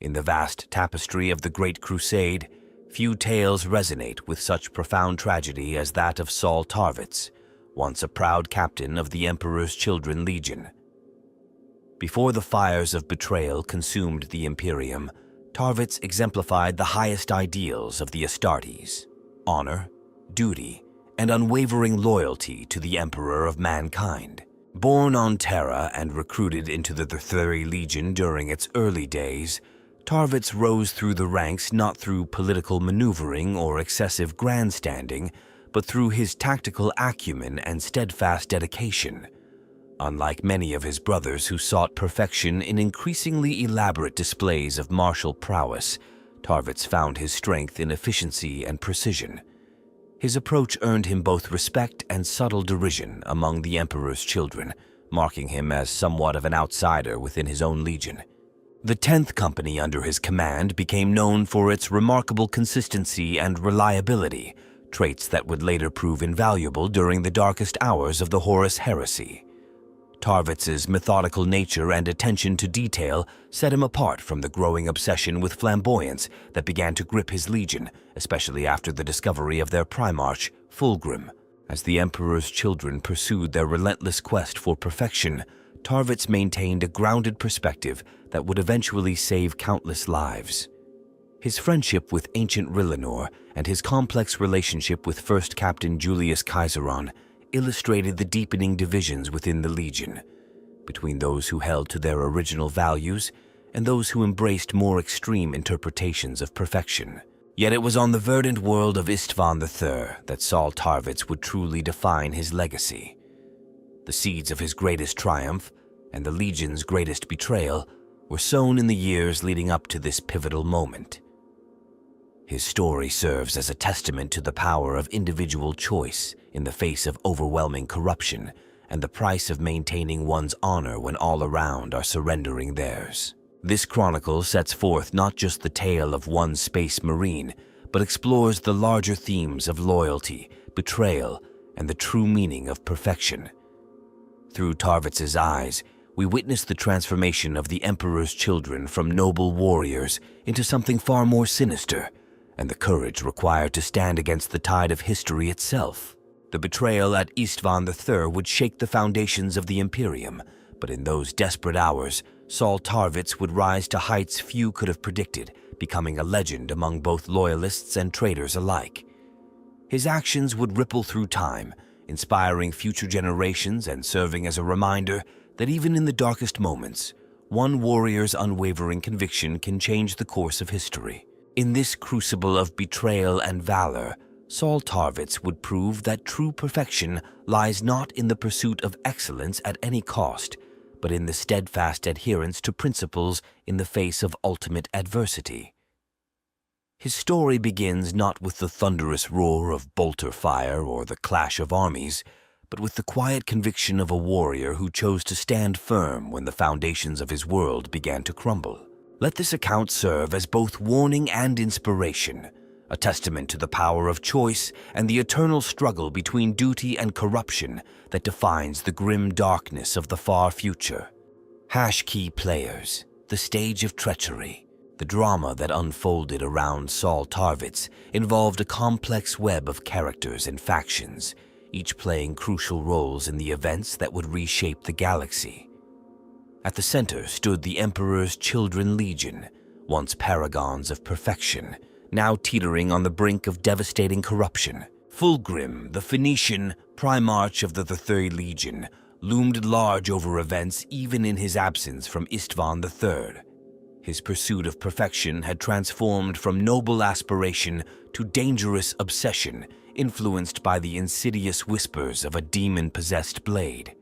In the vast tapestry of the Great Crusade, few tales resonate with such profound tragedy as that of Saul Tarvitz, once a proud captain of the Emperor's Children Legion. Before the fires of betrayal consumed the Imperium, Tarvitz exemplified the highest ideals of the astartes: honor, duty, and unwavering loyalty to the Emperor of mankind. Born on Terra and recruited into the Third Legion during its early days, Tarvitz rose through the ranks not through political maneuvering or excessive grandstanding, but through his tactical acumen and steadfast dedication. Unlike many of his brothers who sought perfection in increasingly elaborate displays of martial prowess, Tarvitz found his strength in efficiency and precision. His approach earned him both respect and subtle derision among the Emperor's children, marking him as somewhat of an outsider within his own legion. The 10th Company under his command became known for its remarkable consistency and reliability, traits that would later prove invaluable during the darkest hours of the Horus Heresy. Tarvitz's methodical nature and attention to detail set him apart from the growing obsession with flamboyance that began to grip his legion, especially after the discovery of their primarch, Fulgrim. As the Emperor's children pursued their relentless quest for perfection, Tarvitz maintained a grounded perspective that would eventually save countless lives. His friendship with ancient Rillinor and his complex relationship with First Captain Julius Kaiseron illustrated the deepening divisions within the Legion, between those who held to their original values and those who embraced more extreme interpretations of perfection. Yet it was on the verdant world of Istvan III that Saul Tarvitz would truly define his legacy. The seeds of his greatest triumph and the Legion's greatest betrayal were sown in the years leading up to this pivotal moment. His story serves as a testament to the power of individual choice in the face of overwhelming corruption and the price of maintaining one's honor when all around are surrendering theirs. This chronicle sets forth not just the tale of one space marine, but explores the larger themes of loyalty, betrayal, and the true meaning of perfection. Through Tarvitz's eyes, we witness the transformation of the Emperor's children from noble warriors into something far more sinister, and the courage required to stand against the tide of history itself. The betrayal at Istvan III would shake the foundations of the Imperium, but in those desperate hours, Saul Tarvitz would rise to heights few could have predicted, becoming a legend among both loyalists and traitors alike. His actions would ripple through time, inspiring future generations and serving as a reminder that even in the darkest moments, one warrior's unwavering conviction can change the course of history. In this crucible of betrayal and valor, Saul Tarvitz would prove that true perfection lies not in the pursuit of excellence at any cost, but in the steadfast adherence to principles in the face of ultimate adversity. His story begins not with the thunderous roar of bolter fire or the clash of armies, but with the quiet conviction of a warrior who chose to stand firm when the foundations of his world began to crumble. Let this account serve as both warning and inspiration, a testament to the power of choice and the eternal struggle between duty and corruption that defines the grim darkness of the far future. Key players, the stage of treachery. The drama that unfolded around Saul Tarvitz involved a complex web of characters and factions, each playing crucial roles in the events that would reshape the galaxy. At the center stood the Emperor's Children Legion, once paragons of perfection, now teetering on the brink of devastating corruption. Fulgrim, the Phoenician primarch of the Third Legion, loomed large over events even in his absence from Istvan III. His pursuit of perfection had transformed from noble aspiration to dangerous obsession, influenced by the insidious whispers of a demon-possessed blade.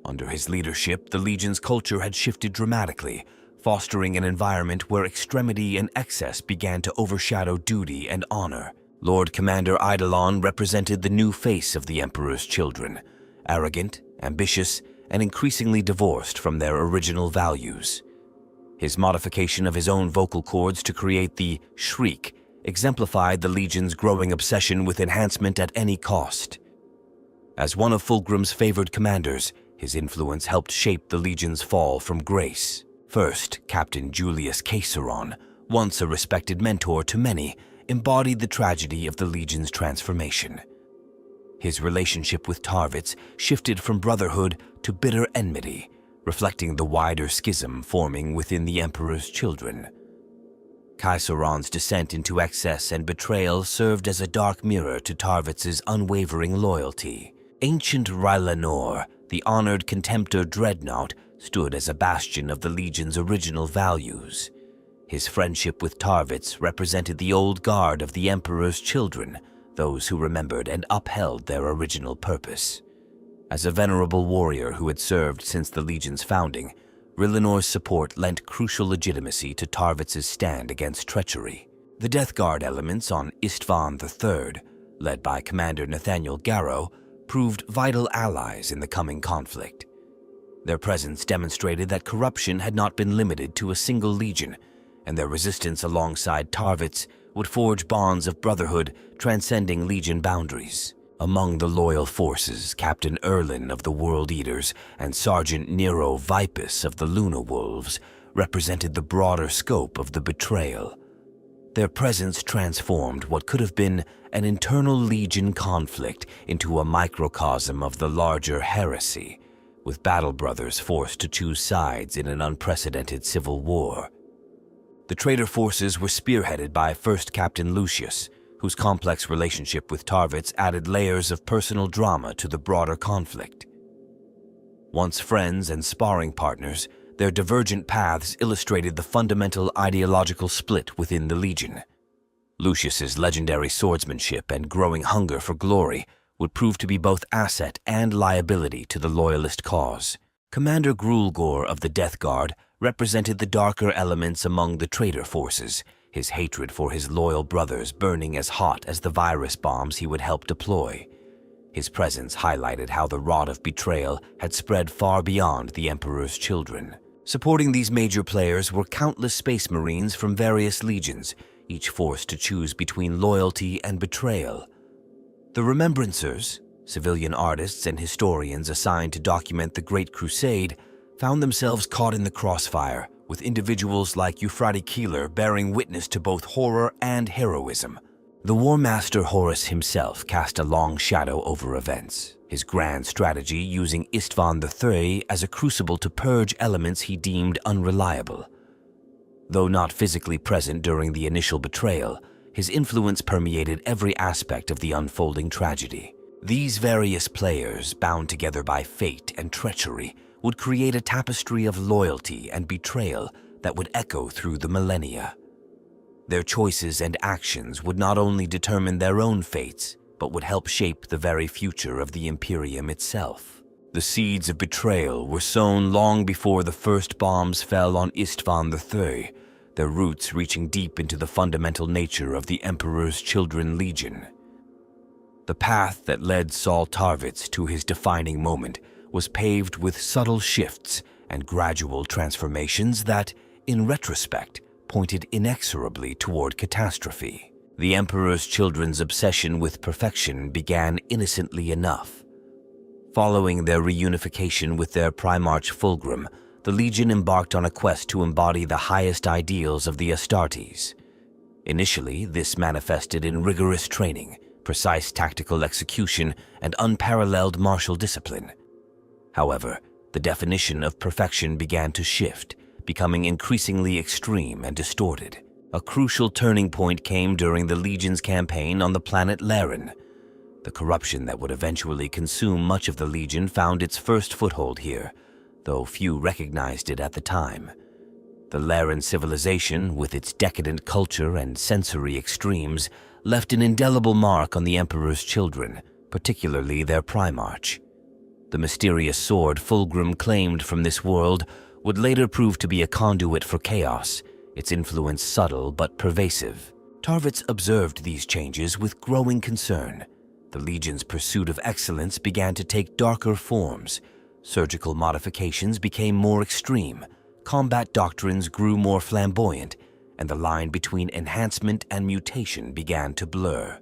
Under his leadership, the Legion's culture had shifted dramatically, fostering an environment where extremity and excess began to overshadow duty and honor. Lord Commander Eidolon represented the new face of the Emperor's children, arrogant, ambitious, and increasingly divorced from their original values. His modification of his own vocal cords to create the shriek exemplified the Legion's growing obsession with enhancement at any cost. As one of Fulgrim's favored commanders, his influence helped shape the Legion's fall from grace. First, Captain Julius Caesaron, once a respected mentor to many, embodied the tragedy of the Legion's transformation. His relationship with Tarvitz shifted from brotherhood to bitter enmity, reflecting the wider schism forming within the Emperor's children. Caesaron's descent into excess and betrayal served as a dark mirror to Tarvitz's unwavering loyalty. Ancient Rylanor, the honored Contemptor dreadnought, stood as a bastion of the Legion's original values. His friendship with Tarvitz represented the old guard of the Emperor's children, those who remembered and upheld their original purpose. As a venerable warrior who had served since the Legion's founding, Rylanor's support lent crucial legitimacy to Tarvitz's stand against treachery. The Death Guard elements on Istvan III, led by Commander Nathaniel Garrow, proved vital allies in the coming conflict. Their presence demonstrated that corruption had not been limited to a single legion, and their resistance alongside Tarvitz would forge bonds of brotherhood transcending legion boundaries. Among the loyal forces, Captain Erlin of the World Eaters and Sergeant Nero Vipus of the Luna Wolves represented the broader scope of the betrayal. Their presence transformed what could have been an internal legion conflict into a microcosm of the larger heresy, with battle brothers forced to choose sides in an unprecedented civil war. The traitor forces were spearheaded by First Captain Lucius, whose complex relationship with Tarvitz added layers of personal drama to the broader conflict. Once friends and sparring partners, their divergent paths illustrated the fundamental ideological split within the Legion. Lucius's legendary swordsmanship and growing hunger for glory would prove to be both asset and liability to the loyalist cause. Commander Grulgor of the Death Guard represented the darker elements among the traitor forces, his hatred for his loyal brothers burning as hot as the virus bombs he would help deploy. His presence highlighted how the rot of betrayal had spread far beyond the Emperor's children. Supporting these major players were countless Space Marines from various legions, each forced to choose between loyalty and betrayal. The Remembrancers, civilian artists and historians assigned to document the Great Crusade, found themselves caught in the crossfire, with individuals like Euphrates Keeler bearing witness to both horror and heroism. The War Master Horus himself cast a long shadow over events, his grand strategy using Istvan III as a crucible to purge elements he deemed unreliable. Though not physically present during the initial betrayal, his influence permeated every aspect of the unfolding tragedy. These various players, bound together by fate and treachery, would create a tapestry of loyalty and betrayal that would echo through the millennia. Their choices and actions would not only determine their own fates, but would help shape the very future of the Imperium itself. The seeds of betrayal were sown long before the first bombs fell on Istvan III, their roots reaching deep into the fundamental nature of the Emperor's Children Legion. The path that led Saul Tarvitz to his defining moment was paved with subtle shifts and gradual transformations that, in retrospect, pointed inexorably toward catastrophe. The Emperor's children's obsession with perfection began innocently enough. Following their reunification with their primarch Fulgrim, the Legion embarked on a quest to embody the highest ideals of the Astartes. Initially, this manifested in rigorous training, precise tactical execution, and unparalleled martial discipline. However, the definition of perfection began to shift, becoming increasingly extreme and distorted. A crucial turning point came during the Legion's campaign on the planet Laren. The corruption that would eventually consume much of the Legion found its first foothold here, though few recognized it at the time. The Laren civilization, with its decadent culture and sensory extremes, left an indelible mark on the Emperor's children, particularly their primarch. The mysterious sword Fulgrim claimed from this world would later prove to be a conduit for chaos, its influence subtle but pervasive. Tarvitz observed these changes with growing concern. The Legion's pursuit of excellence began to take darker forms. Surgical modifications became more extreme, combat doctrines grew more flamboyant, and the line between enhancement and mutation began to blur.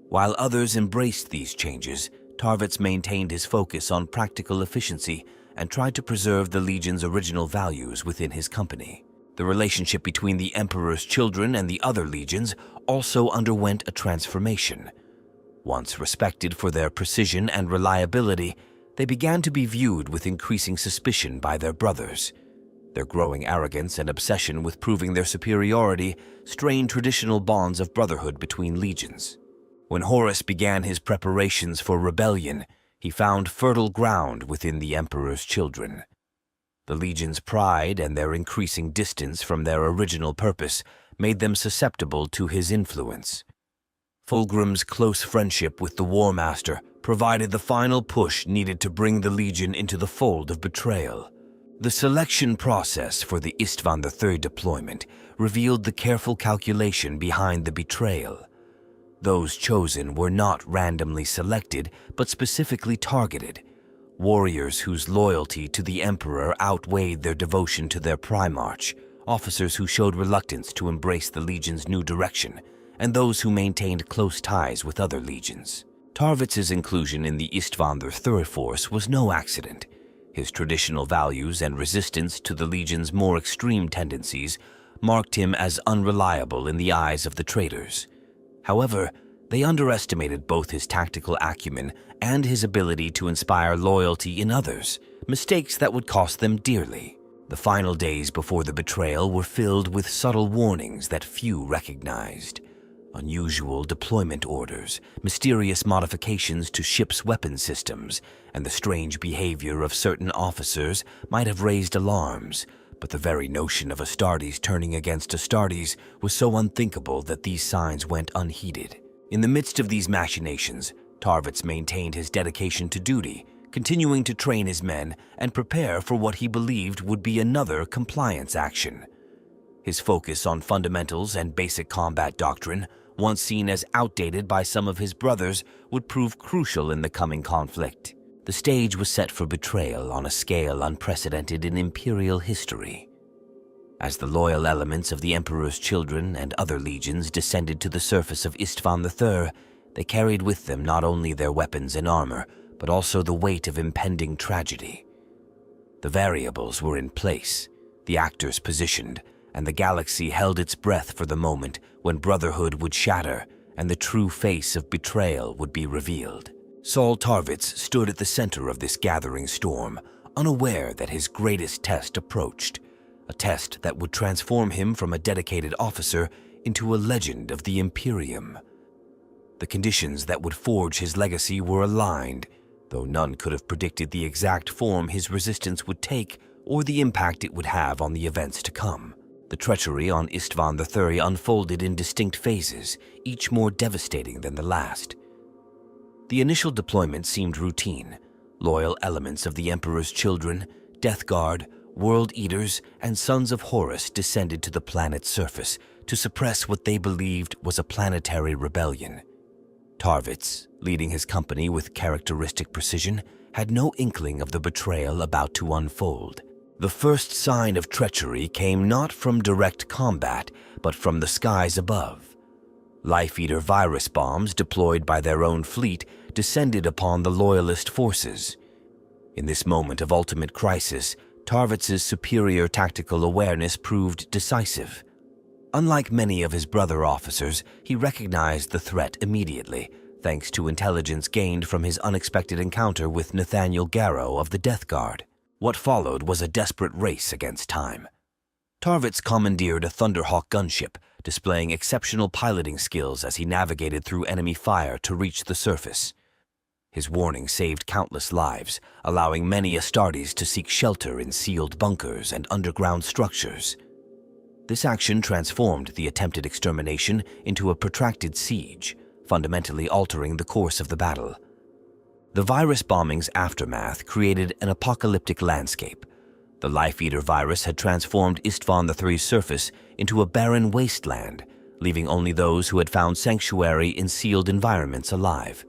While others embraced these changes, Tarvitz maintained his focus on practical efficiency and tried to preserve the Legion's original values within his company. The relationship between the Emperor's children and the other legions also underwent a transformation. Once respected for their precision and reliability, they began to be viewed with increasing suspicion by their brothers. Their growing arrogance and obsession with proving their superiority strained traditional bonds of brotherhood between legions. When Horus began his preparations for rebellion, he found fertile ground within the Emperor's children. The Legion's pride and their increasing distance from their original purpose made them susceptible to his influence. Fulgrim's close friendship with the War Master provided the final push needed to bring the Legion into the fold of betrayal. The selection process for the Istvan III deployment revealed the careful calculation behind the betrayal. Those chosen were not randomly selected, but specifically targeted. Warriors whose loyalty to the Emperor outweighed their devotion to their primarch, officers who showed reluctance to embrace the Legion's new direction, and those who maintained close ties with other legions. Tarvitz's inclusion in the Istvan III force was no accident. His traditional values and resistance to the Legion's more extreme tendencies marked him as unreliable in the eyes of the traitors. However, they underestimated both his tactical acumen and his ability to inspire loyalty in others, mistakes that would cost them dearly. The final days before the betrayal were filled with subtle warnings that few recognized. Unusual deployment orders, mysterious modifications to ships' weapon systems, and the strange behavior of certain officers might have raised alarms, but the very notion of astartes turning against astartes was so unthinkable that these signs went unheeded. In the midst of these machinations, Tarvitz maintained his dedication to duty, continuing to train his men and prepare for what he believed would be another compliance action. His focus on fundamentals and basic combat doctrine, once seen as outdated by some of his brothers, would prove crucial in the coming conflict. The stage was set for betrayal on a scale unprecedented in Imperial history. As the loyal elements of the Emperor's children and other legions descended to the surface of Istvan III, they carried with them not only their weapons and armor, but also the weight of impending tragedy. The variables were in place, the actors positioned, and the galaxy held its breath for the moment when brotherhood would shatter and the true face of betrayal would be revealed. Saul Tarvitz stood at the center of this gathering storm, unaware that his greatest test approached, a test that would transform him from a dedicated officer into a legend of the Imperium. The conditions that would forge his legacy were aligned, though none could have predicted the exact form his resistance would take or the impact it would have on the events to come. The treachery on Istvan III unfolded in distinct phases, each more devastating than the last. The initial deployment seemed routine. Loyal elements of the Emperor's children, Death Guard, World Eaters, and Sons of Horus descended to the planet's surface to suppress what they believed was a planetary rebellion. Tarvitz, leading his company with characteristic precision, had no inkling of the betrayal about to unfold. The first sign of treachery came not from direct combat, but from the skies above. Life-Eater virus bombs deployed by their own fleet descended upon the Loyalist forces. In this moment of ultimate crisis, Tarvitz's superior tactical awareness proved decisive. Unlike many of his brother officers, he recognized the threat immediately, thanks to intelligence gained from his unexpected encounter with Nathaniel Garrow of the Death Guard. What followed was a desperate race against time. Tarvitz commandeered a Thunderhawk gunship, displaying exceptional piloting skills as he navigated through enemy fire to reach the surface. His warning saved countless lives, allowing many astartes to seek shelter in sealed bunkers and underground structures. This action transformed the attempted extermination into a protracted siege, fundamentally altering the course of the battle. The virus bombing's aftermath created an apocalyptic landscape. The Life-Eater virus had transformed Istvan III's surface into a barren wasteland, leaving only those who had found sanctuary in sealed environments alive.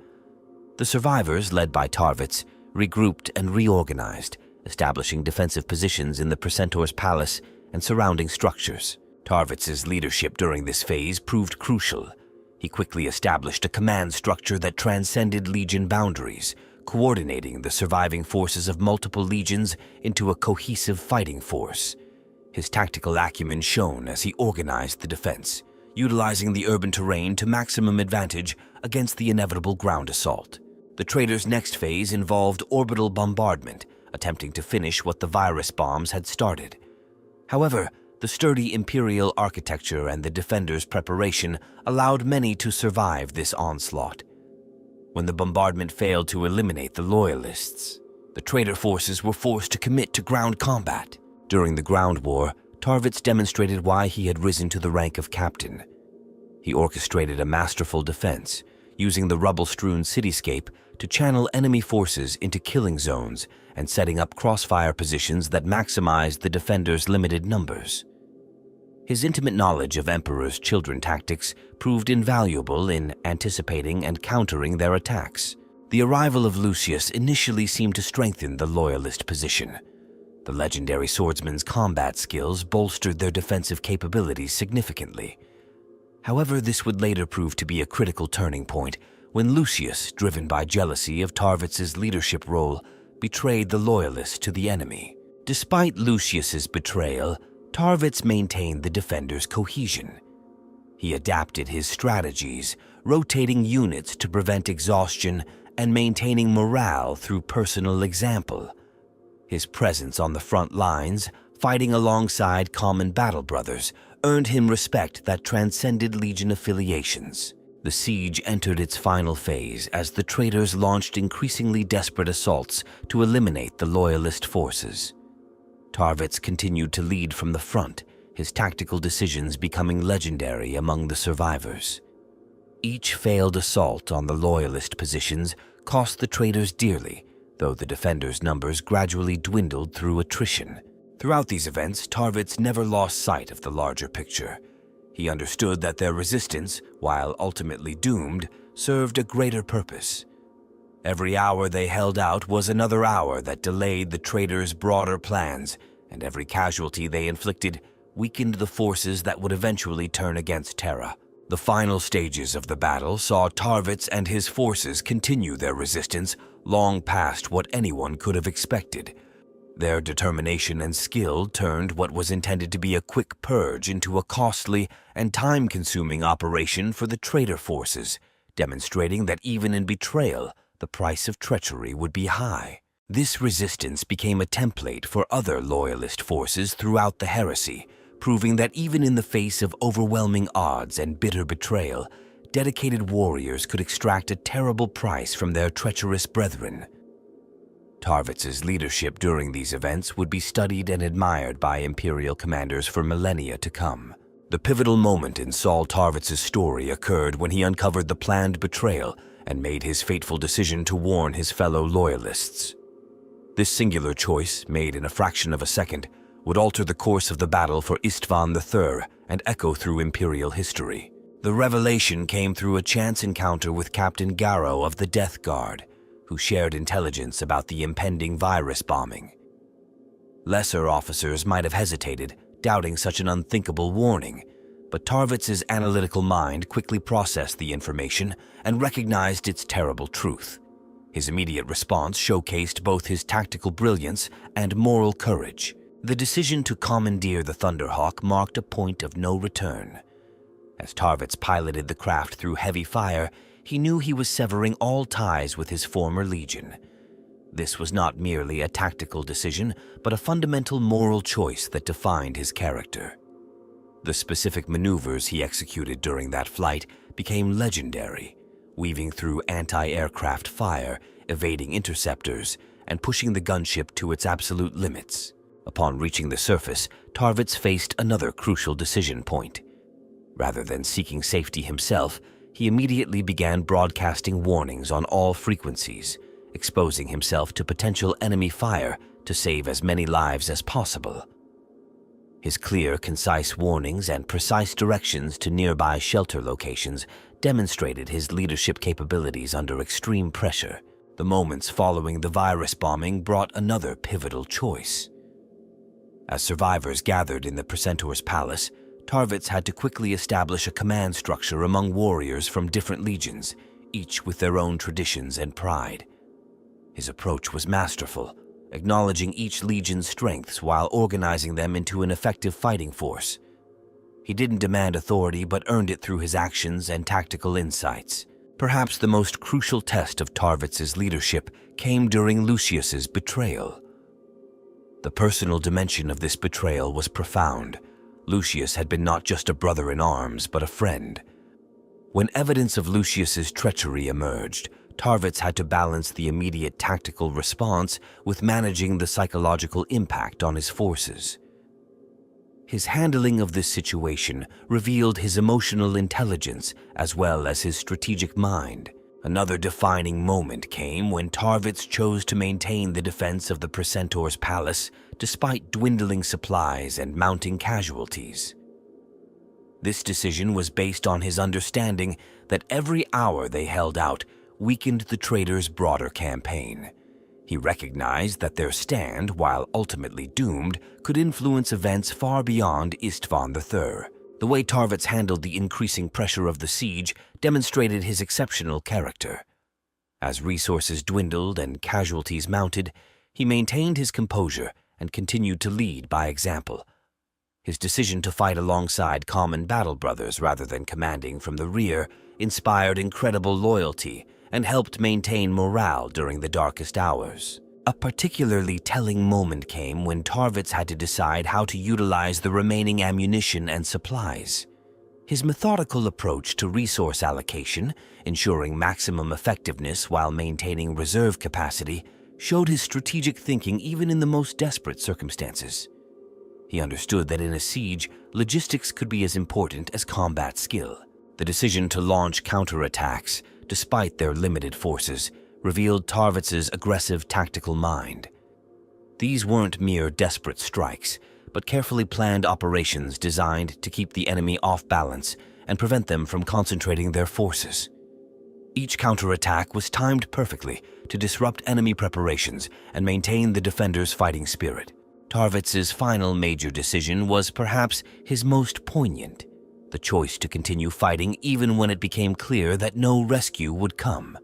The survivors, led by Tarvitz, regrouped and reorganized, establishing defensive positions in the Precentor's palace and surrounding structures. Tarvitz's leadership during this phase proved crucial. He quickly established a command structure that transcended Legion boundaries, coordinating the surviving forces of multiple legions into a cohesive fighting force. His tactical acumen shone as he organized the defense, utilizing the urban terrain to maximum advantage against the inevitable ground assault. The trader's next phase involved orbital bombardment, attempting to finish what the virus bombs had started. However, the sturdy Imperial architecture and the defenders' preparation allowed many to survive this onslaught. When the bombardment failed to eliminate the Loyalists, the traitor forces were forced to commit to ground combat. During the ground war, Tarvitz demonstrated why he had risen to the rank of captain. He orchestrated a masterful defense, using the rubble-strewn cityscape to channel enemy forces into killing zones and setting up crossfire positions that maximized the defenders' limited numbers. His intimate knowledge of Emperor's children tactics proved invaluable in anticipating and countering their attacks. The arrival of Lucius initially seemed to strengthen the Loyalist position. The legendary swordsman's combat skills bolstered their defensive capabilities significantly. However, this would later prove to be a critical turning point when Lucius, driven by jealousy of Tarvitz's leadership role, betrayed the Loyalists to the enemy. Despite Lucius's betrayal, Tarvitz maintained the defenders' cohesion. He adapted his strategies, rotating units to prevent exhaustion and maintaining morale through personal example. His presence on the front lines, fighting alongside common battle brothers, earned him respect that transcended Legion affiliations. The siege entered its final phase as the traitors launched increasingly desperate assaults to eliminate the Loyalist forces. Tarvitz continued to lead from the front, his tactical decisions becoming legendary among the survivors. Each failed assault on the Loyalist positions cost the traitors dearly, though the defenders' numbers gradually dwindled through attrition. Throughout these events, Tarvitz never lost sight of the larger picture. He understood that their resistance, while ultimately doomed, served a greater purpose. Every hour they held out was another hour that delayed the traitors' broader plans, and every casualty they inflicted weakened the forces that would eventually turn against Terra. The final stages of the battle saw Tarvitz and his forces continue their resistance long past what anyone could have expected. Their determination and skill turned what was intended to be a quick purge into a costly and time-consuming operation for the traitor forces, demonstrating that even in betrayal, the price of treachery would be high. This resistance became a template for other Loyalist forces throughout the heresy, proving that even in the face of overwhelming odds and bitter betrayal, dedicated warriors could extract a terrible price from their treacherous brethren. Tarvitz's leadership during these events would be studied and admired by Imperial commanders for millennia to come. The pivotal moment in Saul Tarvitz's story occurred when he uncovered the planned betrayal and made his fateful decision to warn his fellow Loyalists. This singular choice, made in a fraction of a second, would alter the course of the battle for Istvan III and echo through Imperial history. The revelation came through a chance encounter with Captain Garrow of the Death Guard, who shared intelligence about the impending virus bombing. Lesser officers might have hesitated, doubting such an unthinkable warning, but Tarvitz's analytical mind quickly processed the information and recognized its terrible truth. His immediate response showcased both his tactical brilliance and moral courage. The decision to commandeer the Thunderhawk marked a point of no return. As Tarvitz piloted the craft through heavy fire, he knew he was severing all ties with his former legion. This was not merely a tactical decision, but a fundamental moral choice that defined his character. The specific maneuvers he executed during that flight became legendary, weaving through anti-aircraft fire, evading interceptors, and pushing the gunship to its absolute limits. Upon reaching the surface, Tarvitz faced another crucial decision point. Rather than seeking safety himself, he immediately began broadcasting warnings on all frequencies, exposing himself to potential enemy fire to save as many lives as possible. His clear, concise warnings and precise directions to nearby shelter locations demonstrated his leadership capabilities under extreme pressure. The moments following the virus bombing brought another pivotal choice. As survivors gathered in the Precentor's palace, Tarvitz had to quickly establish a command structure among warriors from different legions, each with their own traditions and pride. His approach was masterful, acknowledging each legion's strengths while organizing them into an effective fighting force. He didn't demand authority but earned it through his actions and tactical insights. Perhaps the most crucial test of Tarvitz's leadership came during Lucius's betrayal. The personal dimension of this betrayal was profound. Lucius had been not just a brother in arms, but a friend. When evidence of Lucius's treachery emerged, Tarvitz had to balance the immediate tactical response with managing the psychological impact on his forces. His handling of this situation revealed his emotional intelligence as well as his strategic mind. Another defining moment came when Tarvitz chose to maintain the defense of the Precentor's palace despite dwindling supplies and mounting casualties. This decision was based on his understanding that every hour they held out weakened the traitors' broader campaign. He recognized that their stand, while ultimately doomed, could influence events far beyond Istvan III. The way Tarvitz handled the increasing pressure of the siege demonstrated his exceptional character. As resources dwindled and casualties mounted, he maintained his composure and continued to lead by example. His decision to fight alongside common battle brothers rather than commanding from the rear inspired incredible loyalty and helped maintain morale during the darkest hours. A particularly telling moment came when Tarvitz had to decide how to utilize the remaining ammunition and supplies. His methodical approach to resource allocation, ensuring maximum effectiveness while maintaining reserve capacity, showed his strategic thinking even in the most desperate circumstances. He understood that in a siege, logistics could be as important as combat skill. The decision to launch counterattacks, despite their limited forces, revealed Tarvitz's aggressive tactical mind. These weren't mere desperate strikes, but carefully planned operations designed to keep the enemy off balance and prevent them from concentrating their forces. Each counterattack was timed perfectly to disrupt enemy preparations and maintain the defenders' fighting spirit. Tarvitz's final major decision was perhaps his most poignant: the choice to continue fighting even when it became clear that no rescue would come.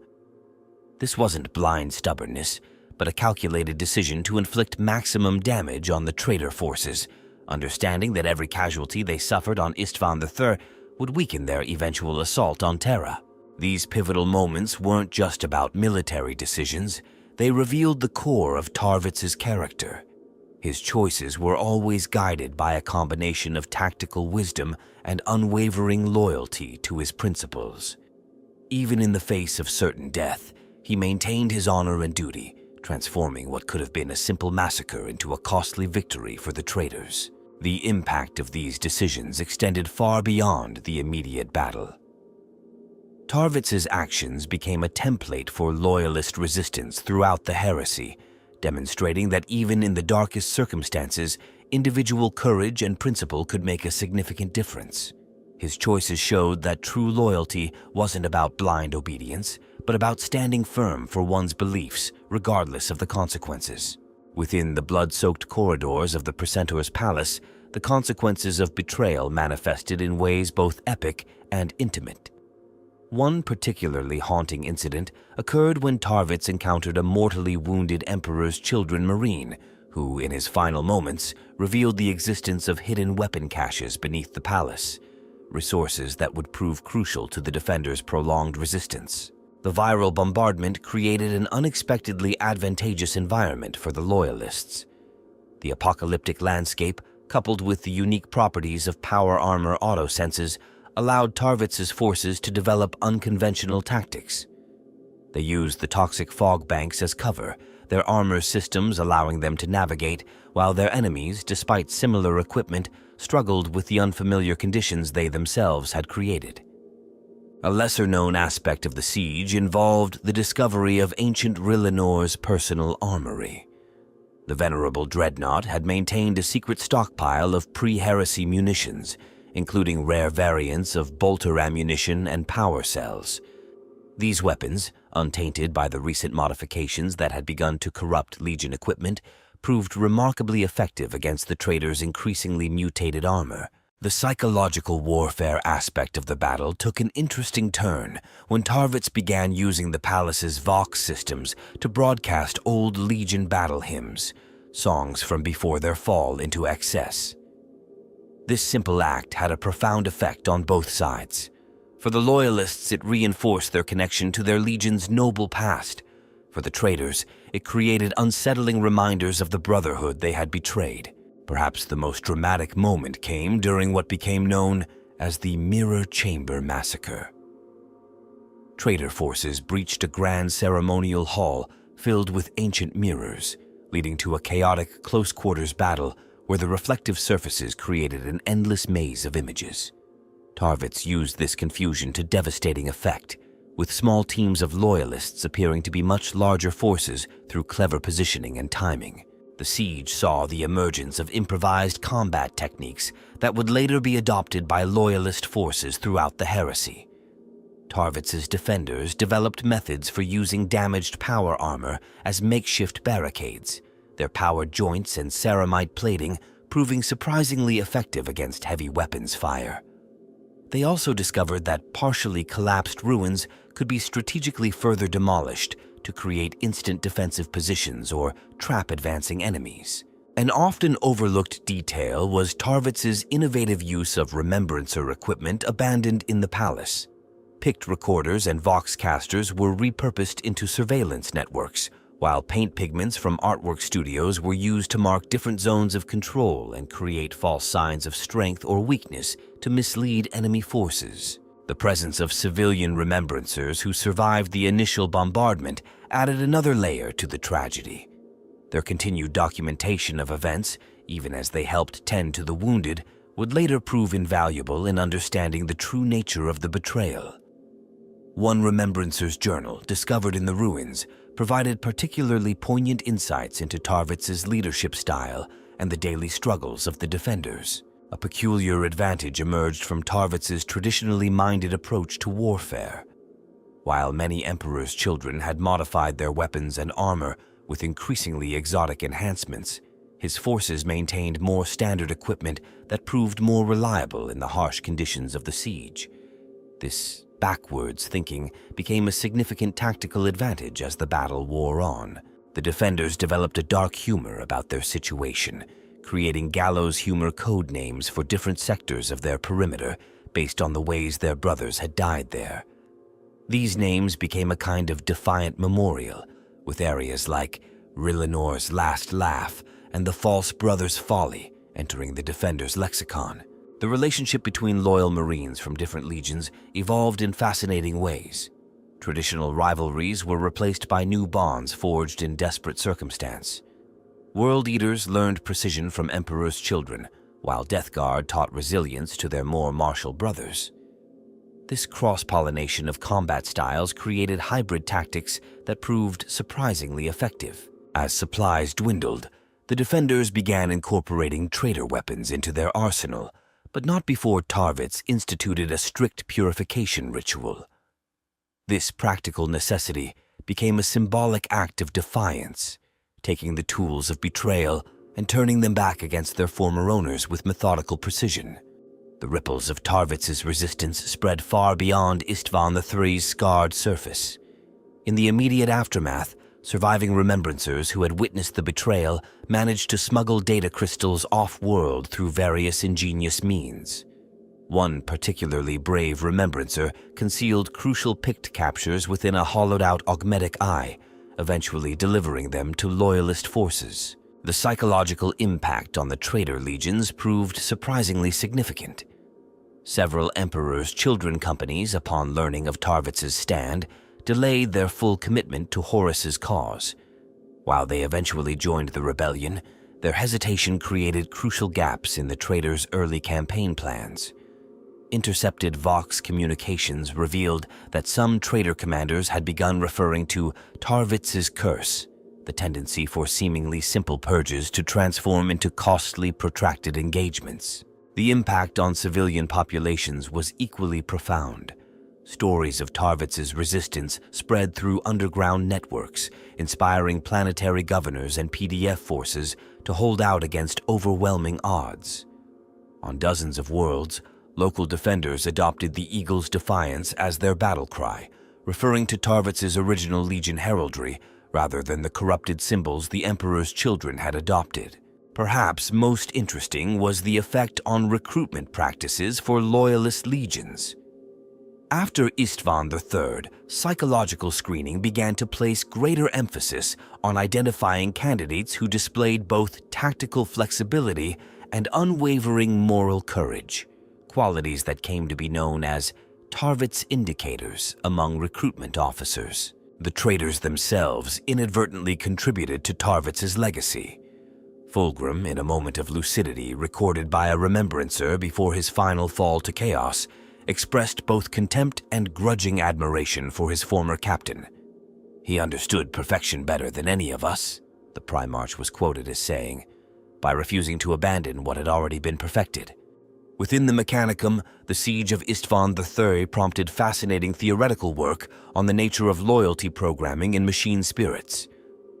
This wasn't blind stubbornness, but a calculated decision to inflict maximum damage on the traitor forces, understanding that every casualty they suffered on Istvan III would weaken their eventual assault on Terra. These pivotal moments weren't just about military decisions, they revealed the core of Tarvitz's character. His choices were always guided by a combination of tactical wisdom and unwavering loyalty to his principles. Even in the face of certain death, he maintained his honor and duty, transforming what could have been a simple massacre into a costly victory for the traitors. The impact of these decisions extended far beyond the immediate battle. Tarvitz's actions became a template for loyalist resistance throughout the heresy, demonstrating that even in the darkest circumstances, individual courage and principle could make a significant difference. His choices showed that true loyalty wasn't about blind obedience, but about standing firm for one's beliefs, regardless of the consequences. Within the blood-soaked corridors of the Precentor's palace, the consequences of betrayal manifested in ways both epic and intimate. One particularly haunting incident occurred when Tarvitz encountered a mortally wounded Emperor's Children Marine, who, in his final moments, revealed the existence of hidden weapon caches beneath the palace, resources that would prove crucial to the defenders' prolonged resistance. The viral bombardment created an unexpectedly advantageous environment for the Loyalists. The apocalyptic landscape, coupled with the unique properties of power armor autosenses, allowed Tarvitz's forces to develop unconventional tactics. They used the toxic fog banks as cover, their armor systems allowing them to navigate, while their enemies, despite similar equipment, struggled with the unfamiliar conditions they themselves had created. A lesser-known aspect of the siege involved the discovery of ancient Rillenor's personal armory. The venerable dreadnought had maintained a secret stockpile of pre-heresy munitions, including rare variants of bolter ammunition and power cells. These weapons, untainted by the recent modifications that had begun to corrupt Legion equipment, proved remarkably effective against the traitors' increasingly mutated armor. The psychological warfare aspect of the battle took an interesting turn when Tarvitz began using the palace's Vox systems to broadcast old Legion battle hymns, songs from before their fall into excess. This simple act had a profound effect on both sides. For the Loyalists, it reinforced their connection to their Legion's noble past. For the traitors, it created unsettling reminders of the brotherhood they had betrayed. Perhaps the most dramatic moment came during what became known as the Mirror Chamber Massacre. Traitor forces breached a grand ceremonial hall filled with ancient mirrors, leading to a chaotic close-quarters battle where the reflective surfaces created an endless maze of images. Tarvitz used this confusion to devastating effect, with small teams of Loyalists appearing to be much larger forces through clever positioning and timing. The siege saw the emergence of improvised combat techniques that would later be adopted by Loyalist forces throughout the heresy. Tarvitz's defenders developed methods for using damaged power armor as makeshift barricades, their powered joints and ceramite plating proving surprisingly effective against heavy weapons fire. They also discovered that partially collapsed ruins could be strategically further demolished to create instant defensive positions or trap advancing enemies. An often overlooked detail was Tarvitz's innovative use of remembrancer equipment abandoned in the palace. Pict recorders and voxcasters were repurposed into surveillance networks, while paint pigments from artwork studios were used to mark different zones of control and create false signs of strength or weakness to mislead enemy forces. The presence of civilian remembrancers who survived the initial bombardment added another layer to the tragedy. Their continued documentation of events, even as they helped tend to the wounded, would later prove invaluable in understanding the true nature of the betrayal. One remembrancer's journal, discovered in the ruins, provided particularly poignant insights into Tarvitz's leadership style and the daily struggles of the defenders. A peculiar advantage emerged from Tarvitz's traditionally minded approach to warfare. While many Emperor's children had modified their weapons and armor with increasingly exotic enhancements, his forces maintained more standard equipment that proved more reliable in the harsh conditions of the siege. This backwards thinking became a significant tactical advantage as the battle wore on. The defenders developed a dark humor about their situation, creating gallows humor code names for different sectors of their perimeter based on the ways their brothers had died there. These names became a kind of defiant memorial, with areas like Rillenor's Last Laugh and the False Brother's Folly entering the defenders' lexicon. The relationship between loyal Marines from different legions evolved in fascinating ways. Traditional rivalries were replaced by new bonds forged in desperate circumstance. World Eaters learned precision from Emperor's children, while Death Guard taught resilience to their more martial brothers. This cross-pollination of combat styles created hybrid tactics that proved surprisingly effective. As supplies dwindled, the defenders began incorporating traitor weapons into their arsenal, but not before Tarvitz instituted a strict purification ritual. This practical necessity became a symbolic act of defiance, taking the tools of betrayal and turning them back against their former owners with methodical precision. The ripples of Tarvitz's resistance spread far beyond Istvan III's scarred surface. In the immediate aftermath, surviving remembrancers who had witnessed the betrayal managed to smuggle data crystals off-world through various ingenious means. One particularly brave remembrancer concealed crucial Pict captures within a hollowed-out augmetic eye, eventually delivering them to Loyalist forces. The psychological impact on the traitor legions proved surprisingly significant. Several Emperor's children companies, upon learning of Tarvitz's stand, delayed their full commitment to Horus's cause. While they eventually joined the rebellion, their hesitation created crucial gaps in the traitors' early campaign plans. Intercepted Vox communications revealed that some traitor commanders had begun referring to Tarvitz's curse, the tendency for seemingly simple purges to transform into costly, protracted engagements. The impact on civilian populations was equally profound. Stories of Tarvitz's resistance spread through underground networks, inspiring planetary governors and PDF forces to hold out against overwhelming odds. On dozens of worlds, local defenders adopted the Eagle's Defiance as their battle cry, referring to Tarvitz's original Legion heraldry rather than the corrupted symbols the Emperor's children had adopted. Perhaps most interesting was the effect on recruitment practices for loyalist legions. After Istvan III, psychological screening began to place greater emphasis on identifying candidates who displayed both tactical flexibility and unwavering moral courage, qualities that came to be known as Tarvitz indicators among recruitment officers. The traitors themselves inadvertently contributed to Tarvitz's legacy. Fulgrim, in a moment of lucidity recorded by a remembrancer before his final fall to chaos, expressed both contempt and grudging admiration for his former captain. "He understood perfection better than any of us," the primarch was quoted as saying, by refusing to abandon what had already been perfected. Within the Mechanicum, the siege of Istvan III prompted fascinating theoretical work on the nature of loyalty programming in machine spirits.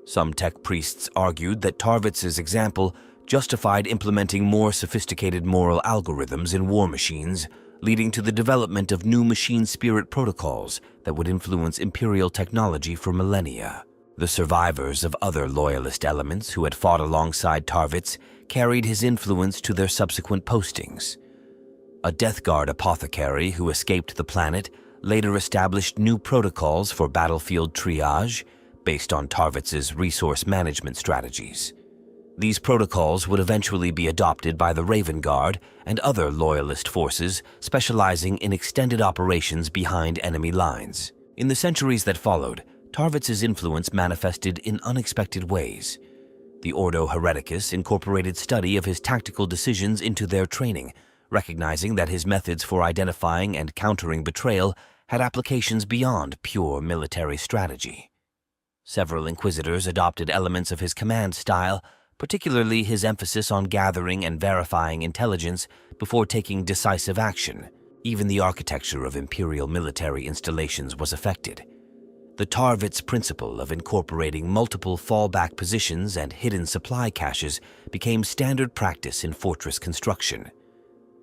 Some tech priests argued that Tarvitz's example justified implementing more sophisticated moral algorithms in war machines, leading to the development of new machine spirit protocols that would influence Imperial technology for millennia. The survivors of other loyalist elements who had fought alongside Tarvitz carried his influence to their subsequent postings. A Death Guard apothecary who escaped the planet later established new protocols for battlefield triage based on Tarvitz's resource management strategies. These protocols would eventually be adopted by the Raven Guard and other loyalist forces specializing in extended operations behind enemy lines. In the centuries that followed, Tarvitz's influence manifested in unexpected ways. The Ordo Hereticus incorporated study of his tactical decisions into their training, recognizing that his methods for identifying and countering betrayal had applications beyond pure military strategy. Several Inquisitors adopted elements of his command style, particularly his emphasis on gathering and verifying intelligence before taking decisive action. Even the architecture of Imperial military installations was affected. The Tarvitz principle of incorporating multiple fallback positions and hidden supply caches became standard practice in fortress construction.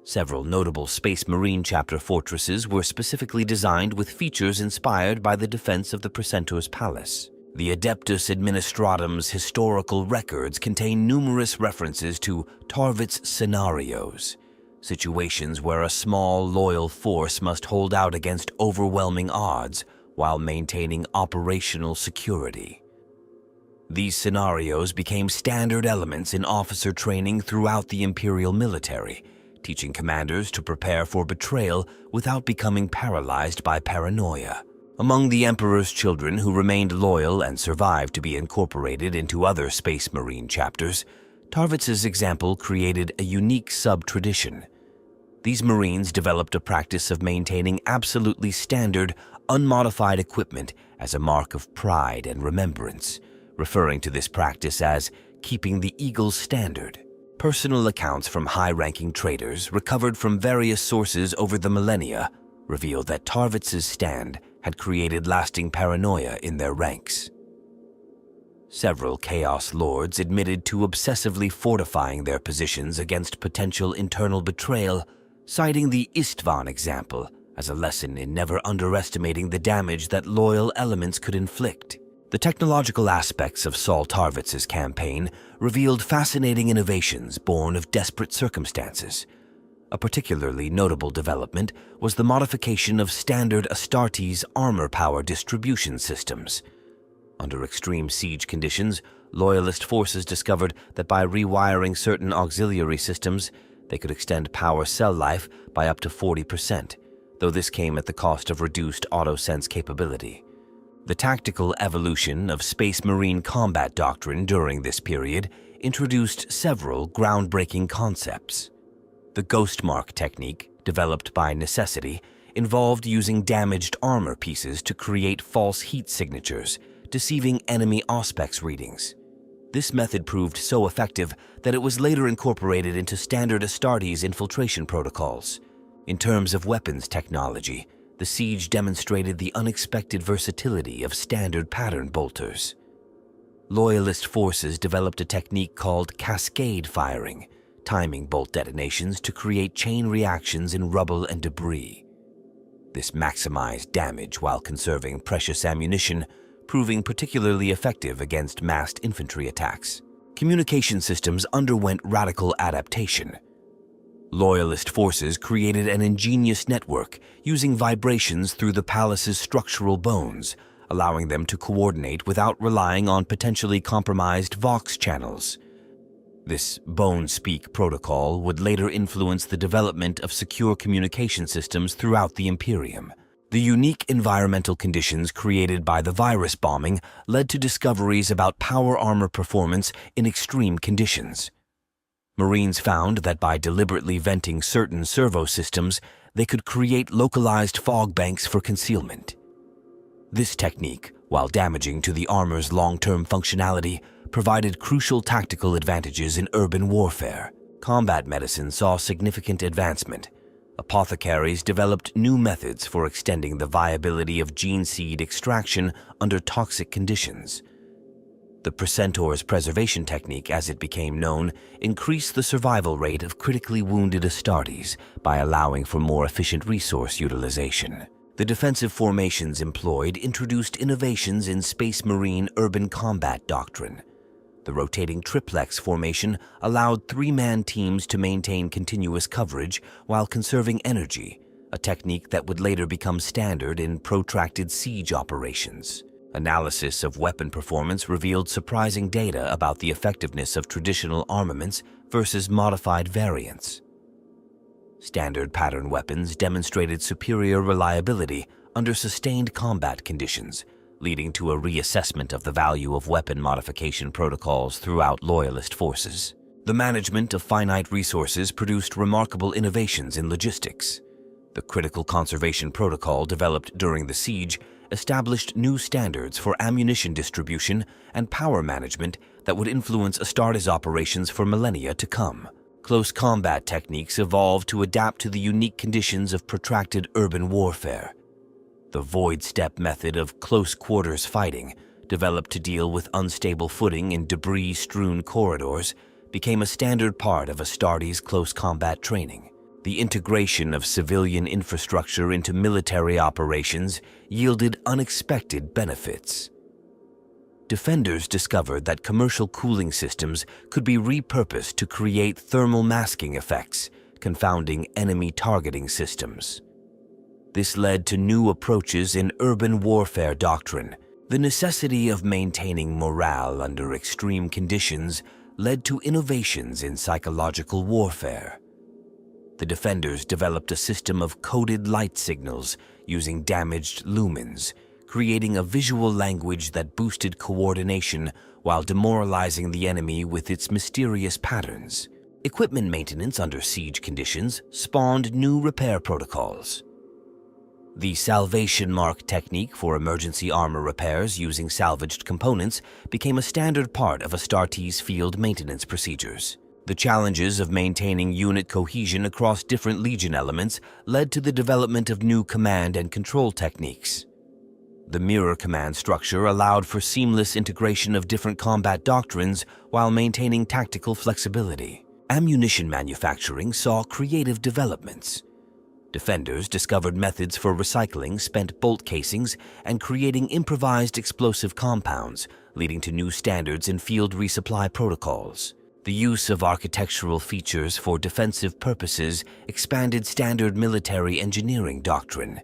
Several notable Space Marine chapter fortresses were specifically designed with features inspired by the defense of the Precentor's palace. The Adeptus Administratum's historical records contain numerous references to Tarvitz scenarios, situations where a small, loyal force must hold out against overwhelming odds while maintaining operational security. These scenarios became standard elements in officer training throughout the Imperial military, teaching commanders to prepare for betrayal without becoming paralyzed by paranoia. Among the Emperor's children who remained loyal and survived to be incorporated into other Space Marine chapters, Tarvitz's example created a unique sub-tradition. These Marines developed a practice of maintaining absolutely standard, unmodified equipment as a mark of pride and remembrance, referring to this practice as keeping the Eagle's standard. Personal accounts from high-ranking traders recovered from various sources over the millennia revealed that Tarvitz's stand had created lasting paranoia in their ranks. Several Chaos Lords admitted to obsessively fortifying their positions against potential internal betrayal, citing the Istvan example as a lesson in never underestimating the damage that loyal elements could inflict. The technological aspects of Saul Tarvitz's campaign revealed fascinating innovations born of desperate circumstances. A particularly notable development was the modification of standard astartes armor power distribution systems. Under extreme siege conditions, Loyalist forces discovered that by rewiring certain auxiliary systems, they could extend power cell life by up to 40%, though this came at the cost of reduced auto-sense capability. The tactical evolution of Space Marine combat doctrine during this period introduced several groundbreaking concepts. The Ghost Mark technique, developed by necessity, involved using damaged armor pieces to create false heat signatures, deceiving enemy auspex readings. This method proved so effective that it was later incorporated into standard Astartes infiltration protocols. In terms of weapons technology, the siege demonstrated the unexpected versatility of standard pattern bolters. Loyalist forces developed a technique called cascade firing timing bolt detonations to create chain reactions in rubble and debris. This maximized damage while conserving precious ammunition, proving particularly effective against massed infantry attacks. Communication systems underwent radical adaptation. Loyalist forces created an ingenious network using vibrations through the palace's structural bones, allowing them to coordinate without relying on potentially compromised Vox channels. This bone-speak protocol would later influence the development of secure communication systems throughout the Imperium. The unique environmental conditions created by the virus bombing led to discoveries about power armor performance in extreme conditions. Marines found that by deliberately venting certain servo systems, they could create localized fog banks for concealment. This technique, while damaging to the armor's long-term functionality, provided crucial tactical advantages in urban warfare. Combat medicine saw significant advancement. Apothecaries developed new methods for extending the viability of gene seed extraction under toxic conditions. The Precentor's preservation technique, as it became known, increased the survival rate of critically wounded astartes by allowing for more efficient resource utilization. The defensive formations employed introduced innovations in Space Marine urban combat doctrine. The rotating triplex formation allowed three-man teams to maintain continuous coverage while conserving energy, a technique that would later become standard in protracted siege operations. Analysis of weapon performance revealed surprising data about the effectiveness of traditional armaments versus modified variants. Standard pattern weapons demonstrated superior reliability under sustained combat conditions, leading to a reassessment of the value of weapon modification protocols throughout Loyalist forces. The management of finite resources produced remarkable innovations in logistics. The critical conservation protocol developed during the siege established new standards for ammunition distribution and power management that would influence Astartes operations for millennia to come. Close combat techniques evolved to adapt to the unique conditions of protracted urban warfare. The void step method of close quarters fighting, developed to deal with unstable footing in debris-strewn corridors, became a standard part of Astartes' close combat training. The integration of civilian infrastructure into military operations yielded unexpected benefits. Defenders discovered that commercial cooling systems could be repurposed to create thermal masking effects, confounding enemy targeting systems. This led to new approaches in urban warfare doctrine. The necessity of maintaining morale under extreme conditions led to innovations in psychological warfare. The defenders developed a system of coded light signals using damaged lumens, creating a visual language that boosted coordination while demoralizing the enemy with its mysterious patterns. Equipment maintenance under siege conditions spawned new repair protocols. The salvation mark technique for emergency armor repairs using salvaged components became a standard part of Astartes' field maintenance procedures. The challenges of maintaining unit cohesion across different Legion elements led to the development of new command and control techniques. The mirror command structure allowed for seamless integration of different combat doctrines while maintaining tactical flexibility. Ammunition manufacturing saw creative developments. Defenders discovered methods for recycling spent bolt casings and creating improvised explosive compounds, leading to new standards in field resupply protocols. The use of architectural features for defensive purposes expanded standard military engineering doctrine.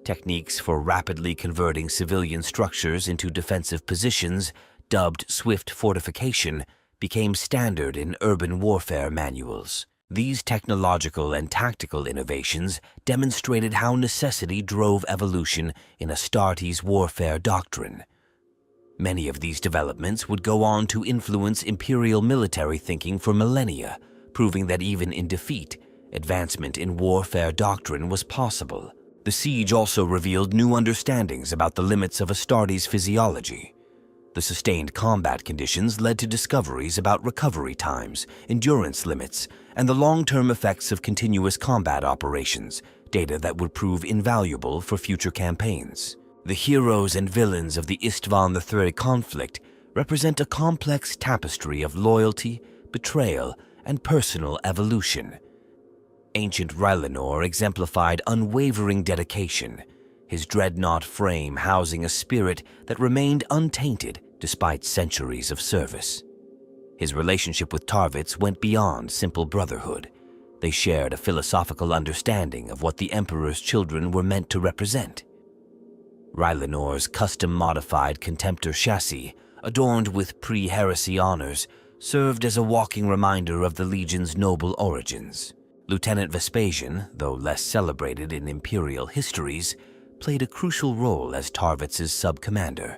Techniques for rapidly converting civilian structures into defensive positions, dubbed swift fortification, became standard in urban warfare manuals. These technological and tactical innovations demonstrated how necessity drove evolution in Astartes' warfare doctrine. Many of these developments would go on to influence imperial military thinking for millennia, proving that even in defeat, advancement in warfare doctrine was possible. The siege also revealed new understandings about the limits of Astartes' physiology. The sustained combat conditions led to discoveries about recovery times, endurance limits, and the long-term effects of continuous combat operations, data that would prove invaluable for future campaigns. The heroes and villains of the Istvan III conflict represent a complex tapestry of loyalty, betrayal, and personal evolution. Ancient Rylanor exemplified unwavering dedication, his dreadnought frame housing a spirit that remained untainted despite centuries of service. His relationship with Tarvitz went beyond simple brotherhood. They shared a philosophical understanding of what the Emperor's children were meant to represent. Rylanor's custom-modified Contemptor chassis, adorned with pre-heresy honors, served as a walking reminder of the Legion's noble origins. Lieutenant Vespasian, though less celebrated in Imperial histories, played a crucial role as Tarvitz's sub-commander.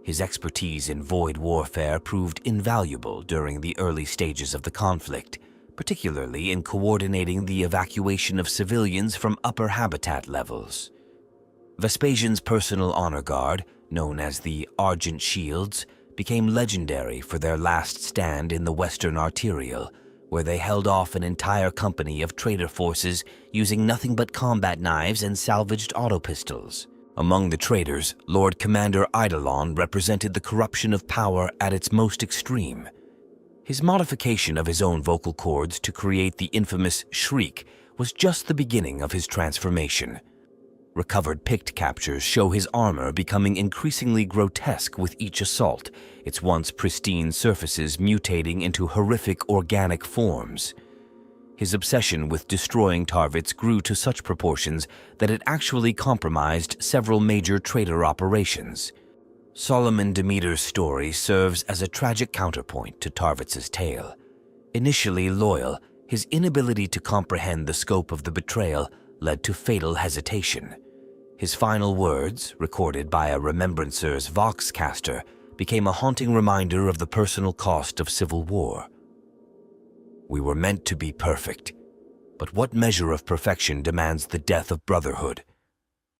His expertise in void warfare proved invaluable during the early stages of the conflict, particularly in coordinating the evacuation of civilians from upper habitat levels. Vespasian's personal honor guard, known as the Argent Shields, became legendary for their last stand in the Western Arterial, where they held off an entire company of traitor forces using nothing but combat knives and salvaged autopistols. Among the traitors, Lord Commander Eidolon represented the corruption of power at its most extreme. His modification of his own vocal cords to create the infamous shriek was just the beginning of his transformation. Recovered Pict captures show his armor becoming increasingly grotesque with each assault, its once pristine surfaces mutating into horrific organic forms. His obsession with destroying Tarvitz grew to such proportions that it actually compromised several major traitor operations. Solomon Demeter's story serves as a tragic counterpoint to Tarvitz's tale. Initially loyal, his inability to comprehend the scope of the betrayal led to fatal hesitation. His final words, recorded by a Remembrancer's Voxcaster, became a haunting reminder of the personal cost of civil war. We were meant to be perfect, but what measure of perfection demands the death of brotherhood?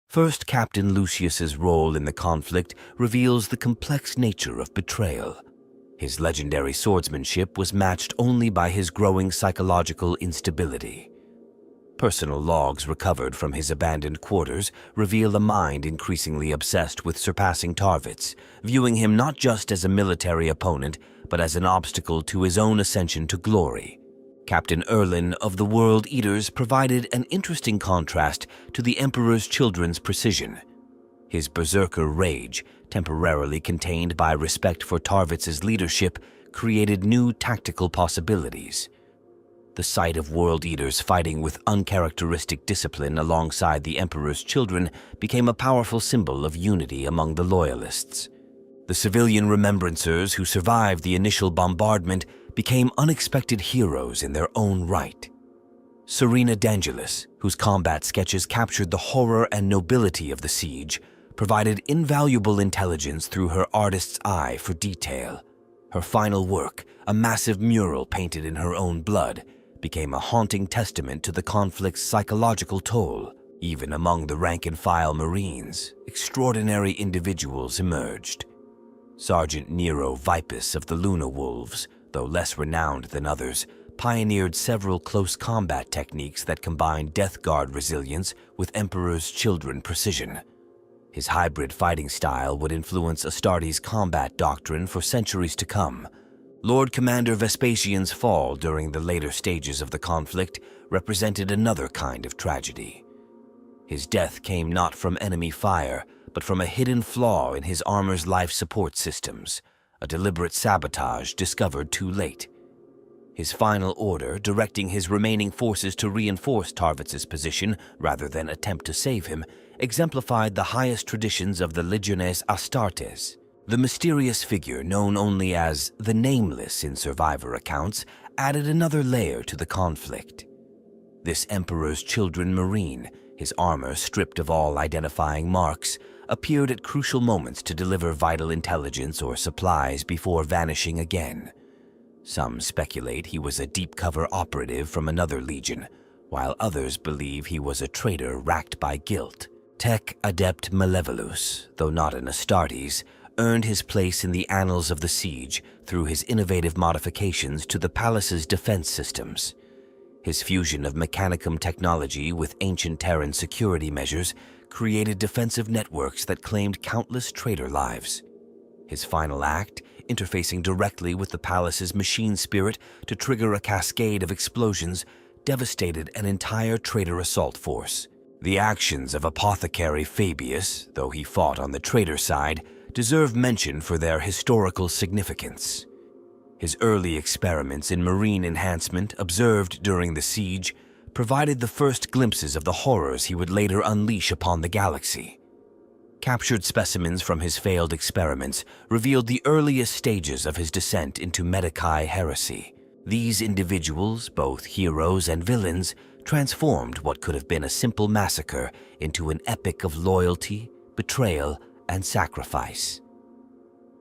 First Captain Lucius's role in the conflict reveals the complex nature of betrayal. His legendary swordsmanship was matched only by his growing psychological instability. Personal logs recovered from his abandoned quarters reveal a mind increasingly obsessed with surpassing Tarvitz, viewing him not just as a military opponent, but as an obstacle to his own ascension to glory. Captain Erlin of the World Eaters provided an interesting contrast to the Emperor's children's precision. His berserker rage, temporarily contained by respect for Tarvitz's leadership, created new tactical possibilities. The sight of World Eaters fighting with uncharacteristic discipline alongside the Emperor's children became a powerful symbol of unity among the Loyalists. The civilian Remembrancers who survived the initial bombardment became unexpected heroes in their own right. Serena D'Angelis, whose combat sketches captured the horror and nobility of the siege, provided invaluable intelligence through her artist's eye for detail. Her final work, a massive mural painted in her own blood, became a haunting testament to the conflict's psychological toll. Even among the rank-and-file Marines, extraordinary individuals emerged. Sergeant Nero Vipus of the Luna Wolves, though less renowned than others, pioneered several close combat techniques that combined Death Guard resilience with Emperor's Children precision. His hybrid fighting style would influence Astartes' combat doctrine for centuries to come. Lord Commander Vespasian's fall during the later stages of the conflict represented another kind of tragedy. His death came not from enemy fire, but from a hidden flaw in his armor's life support systems, a deliberate sabotage discovered too late. His final order, directing his remaining forces to reinforce Tarvitz's position rather than attempt to save him, exemplified the highest traditions of the Legiones Astartes. The mysterious figure, known only as the Nameless in survivor accounts, added another layer to the conflict. This Emperor's Children Marine, his armor stripped of all identifying marks, appeared at crucial moments to deliver vital intelligence or supplies before vanishing again. Some speculate he was a deep-cover operative from another legion, while others believe he was a traitor racked by guilt. Tech Adept Malevolus, though not an Astartes, earned his place in the annals of the siege through his innovative modifications to the palace's defense systems. His fusion of Mechanicum technology with ancient Terran security measures created defensive networks that claimed countless traitor lives. His final act, interfacing directly with the palace's machine spirit to trigger a cascade of explosions, devastated an entire traitor assault force. The actions of apothecary Fabius, though he fought on the traitor side, deserve mention for their historical significance. His early experiments in marine enhancement observed during the siege provided the first glimpses of the horrors he would later unleash upon the galaxy. Captured specimens from his failed experiments revealed the earliest stages of his descent into Medicae heresy. These individuals, both heroes and villains, transformed what could have been a simple massacre into an epic of loyalty, betrayal, and sacrifice.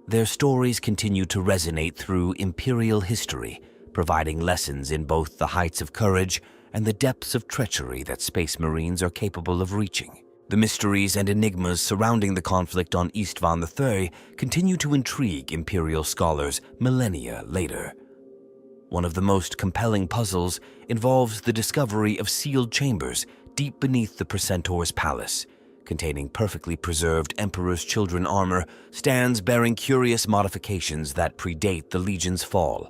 Their stories continue to resonate through Imperial history, providing lessons in both the heights of courage and the depths of treachery that Space Marines are capable of reaching. The mysteries and enigmas surrounding the conflict on Istvan III continue to intrigue Imperial scholars millennia later. One of the most compelling puzzles involves the discovery of sealed chambers deep beneath the Precentor's palace, containing perfectly preserved Emperor's Children armor, stands bearing curious modifications that predate the Legion's fall.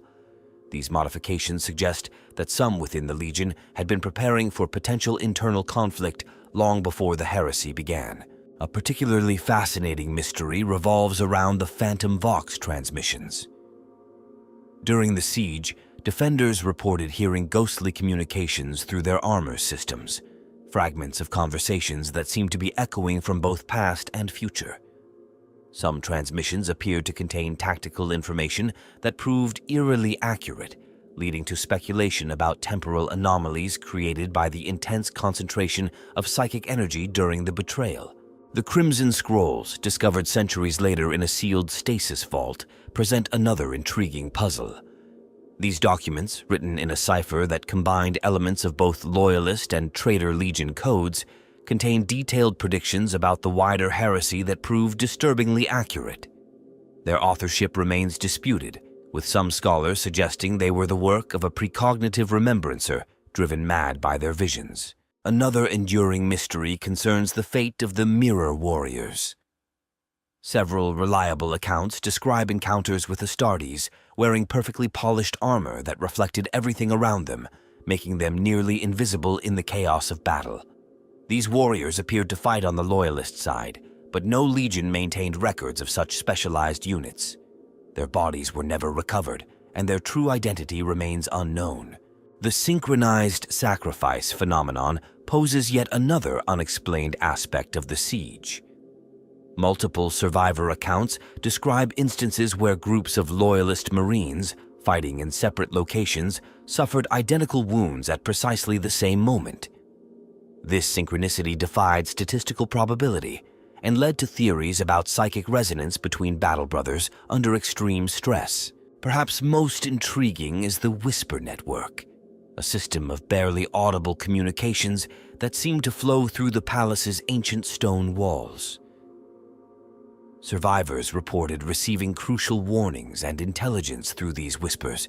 These modifications suggest that some within the Legion had been preparing for potential internal conflict long before the heresy began. A particularly fascinating mystery revolves around the Phantom Vox transmissions. During the siege, defenders reported hearing ghostly communications through their armor systems, fragments of conversations that seemed to be echoing from both past and future. Some transmissions appeared to contain tactical information that proved eerily accurate, leading to speculation about temporal anomalies created by the intense concentration of psychic energy during the betrayal. The Crimson Scrolls, discovered centuries later in a sealed stasis vault, present another intriguing puzzle. These documents, written in a cipher that combined elements of both Loyalist and Traitor Legion codes, contain detailed predictions about the wider heresy that prove disturbingly accurate. Their authorship remains disputed, with some scholars suggesting they were the work of a precognitive remembrancer driven mad by their visions. Another enduring mystery concerns the fate of the Mirror Warriors. Several reliable accounts describe encounters with astartes wearing perfectly polished armor that reflected everything around them, making them nearly invisible in the chaos of battle. These warriors appeared to fight on the Loyalist side, but no legion maintained records of such specialized units. Their bodies were never recovered, and their true identity remains unknown. The synchronized sacrifice phenomenon poses yet another unexplained aspect of the siege. Multiple survivor accounts describe instances where groups of Loyalist Marines, fighting in separate locations, suffered identical wounds at precisely the same moment. This synchronicity defied statistical probability and led to theories about psychic resonance between battle brothers under extreme stress. Perhaps most intriguing is the Whisper Network, a system of barely audible communications that seem to flow through the palace's ancient stone walls. Survivors reported receiving crucial warnings and intelligence through these whispers,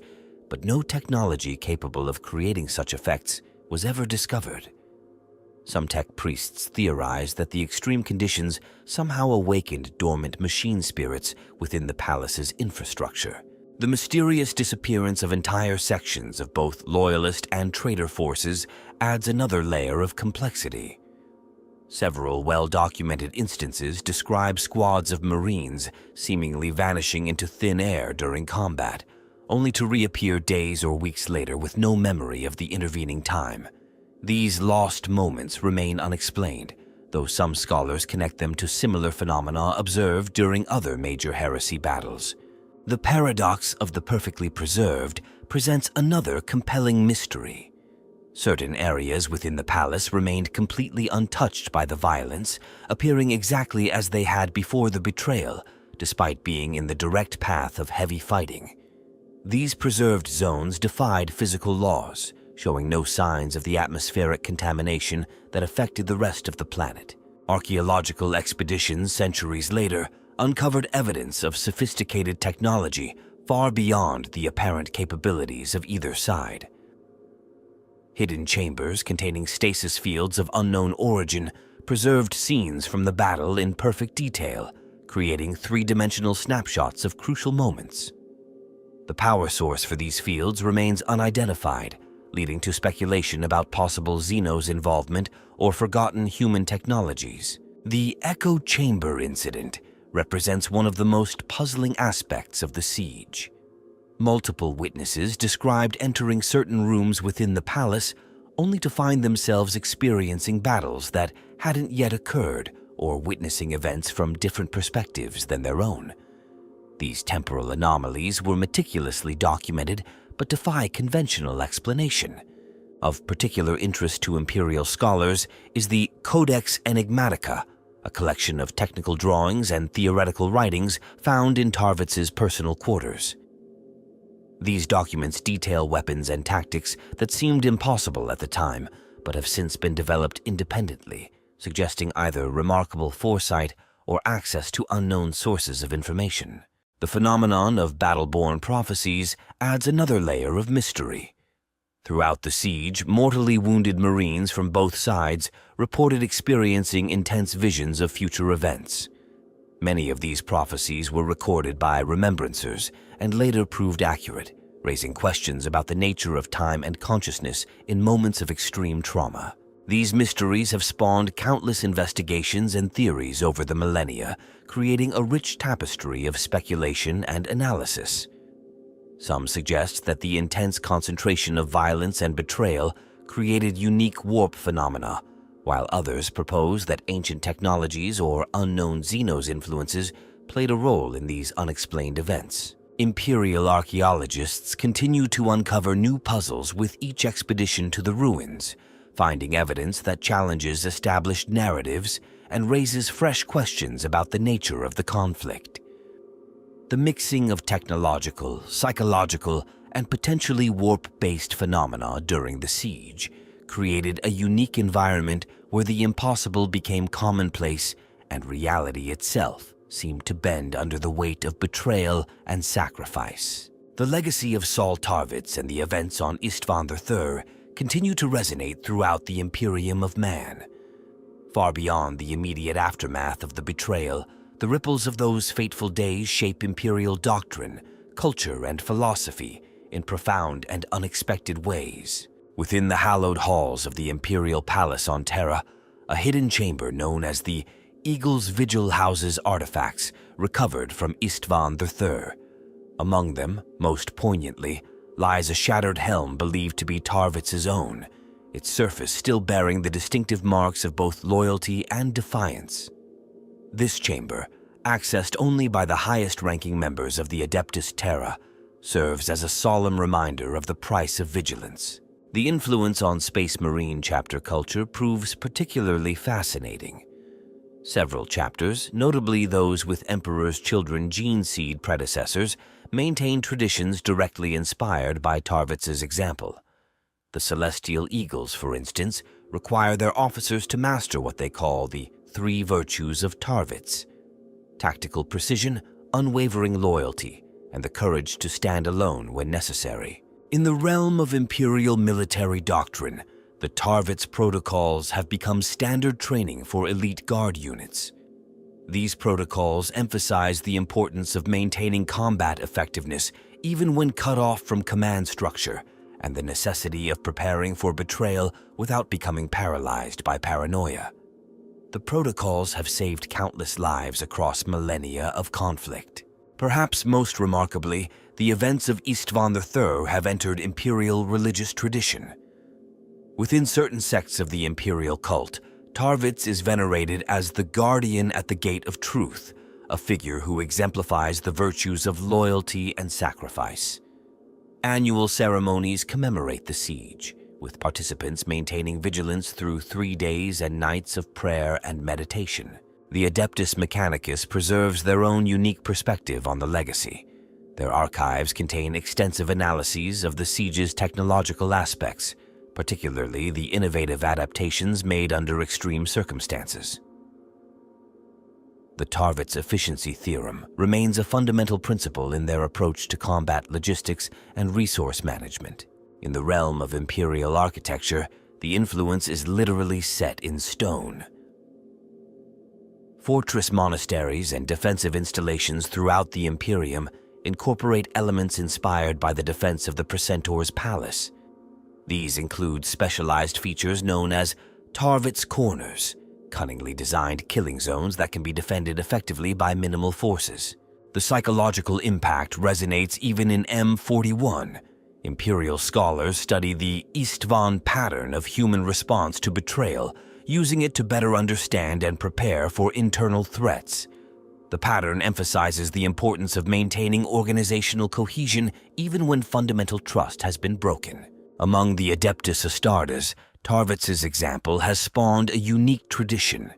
but no technology capable of creating such effects was ever discovered. Some tech priests theorized that the extreme conditions somehow awakened dormant machine spirits within the palace's infrastructure. The mysterious disappearance of entire sections of both Loyalist and Traitor forces adds another layer of complexity. Several well-documented instances describe squads of Marines seemingly vanishing into thin air during combat, only to reappear days or weeks later with no memory of the intervening time. These lost moments remain unexplained, though some scholars connect them to similar phenomena observed during other major heresy battles. The paradox of the perfectly preserved presents another compelling mystery. Certain areas within the palace remained completely untouched by the violence, appearing exactly as they had before the betrayal, despite being in the direct path of heavy fighting. These preserved zones defied physical laws, showing no signs of the atmospheric contamination that affected the rest of the planet. Archaeological expeditions centuries later uncovered evidence of sophisticated technology far beyond the apparent capabilities of either side. Hidden chambers containing stasis fields of unknown origin preserved scenes from the battle in perfect detail, creating three-dimensional snapshots of crucial moments. The power source for these fields remains unidentified, leading to speculation about possible Xenos involvement or forgotten human technologies. The echo chamber incident represents one of the most puzzling aspects of the siege. Multiple witnesses described entering certain rooms within the palace only to find themselves experiencing battles that hadn't yet occurred or witnessing events from different perspectives than their own. These temporal anomalies were meticulously documented but defy conventional explanation. Of particular interest to Imperial scholars is the Codex Enigmatica, a collection of technical drawings and theoretical writings found in Tarvitz's personal quarters. These documents detail weapons and tactics that seemed impossible at the time, but have since been developed independently, suggesting either remarkable foresight or access to unknown sources of information. The phenomenon of battle-born prophecies adds another layer of mystery. Throughout the siege, mortally wounded Marines from both sides reported experiencing intense visions of future events. Many of these prophecies were recorded by remembrancers and later proved accurate, raising questions about the nature of time and consciousness in moments of extreme trauma. These mysteries have spawned countless investigations and theories over the millennia, creating a rich tapestry of speculation and analysis. Some suggest that the intense concentration of violence and betrayal created unique warp phenomena, while others propose that ancient technologies or unknown Xenos influences played a role in these unexplained events. Imperial archaeologists continue to uncover new puzzles with each expedition to the ruins, finding evidence that challenges established narratives and raises fresh questions about the nature of the conflict. The mixing of technological, psychological, and potentially warp-based phenomena during the siege created a unique environment where the impossible became commonplace and reality itself seemed to bend under the weight of betrayal and sacrifice. The legacy of Saul Tarvitz and the events on Istvan III continue to resonate throughout the Imperium of Man. Far beyond the immediate aftermath of the betrayal, the ripples of those fateful days shape Imperial doctrine, culture, and philosophy in profound and unexpected ways. Within the hallowed halls of the Imperial Palace on Terra, a hidden chamber known as the Eagle's Vigil houses artifacts recovered from Istvan III. Among them, most poignantly, lies a shattered helm believed to be Tarvitz's own, its surface still bearing the distinctive marks of both loyalty and defiance. This chamber, accessed only by the highest-ranking members of the Adeptus Terra, serves as a solemn reminder of the price of vigilance. The influence on Space Marine chapter culture proves particularly fascinating. Several chapters, notably those with Emperor's Children gene seed predecessors, maintain traditions directly inspired by Tarvitz's example. The Celestial Eagles, for instance, require their officers to master what they call the three virtues of Tarvitz: tactical precision, unwavering loyalty, and the courage to stand alone when necessary. In the realm of Imperial military doctrine, the Tarvitz protocols have become standard training for elite guard units. These protocols emphasize the importance of maintaining combat effectiveness even when cut off from command structure, and the necessity of preparing for betrayal without becoming paralyzed by paranoia. The protocols have saved countless lives across millennia of conflict. Perhaps most remarkably, the events of Istvan III have entered Imperial religious tradition. Within certain sects of the Imperial cult, Tarvitz is venerated as the guardian at the gate of truth, a figure who exemplifies the virtues of loyalty and sacrifice. Annual ceremonies commemorate the siege, with participants maintaining vigilance through 3 days and nights of prayer and meditation. The Adeptus Mechanicus preserves their own unique perspective on the legacy. Their archives contain extensive analyses of the siege's technological aspects, particularly the innovative adaptations made under extreme circumstances. The Tarvitz efficiency theorem remains a fundamental principle in their approach to combat logistics and resource management. In the realm of Imperial architecture, the influence is literally set in stone. Fortress monasteries and defensive installations throughout the Imperium incorporate elements inspired by the defense of the Precentor's palace. These include specialized features known as Tarvitz corners, cunningly designed killing zones that can be defended effectively by minimal forces. The psychological impact resonates even in M41. Imperial scholars study the Istvan pattern of human response to betrayal, using it to better understand and prepare for internal threats. The pattern emphasizes the importance of maintaining organizational cohesion even when fundamental trust has been broken. Among the Adeptus Astartes, Tarvitz's example has spawned a unique tradition.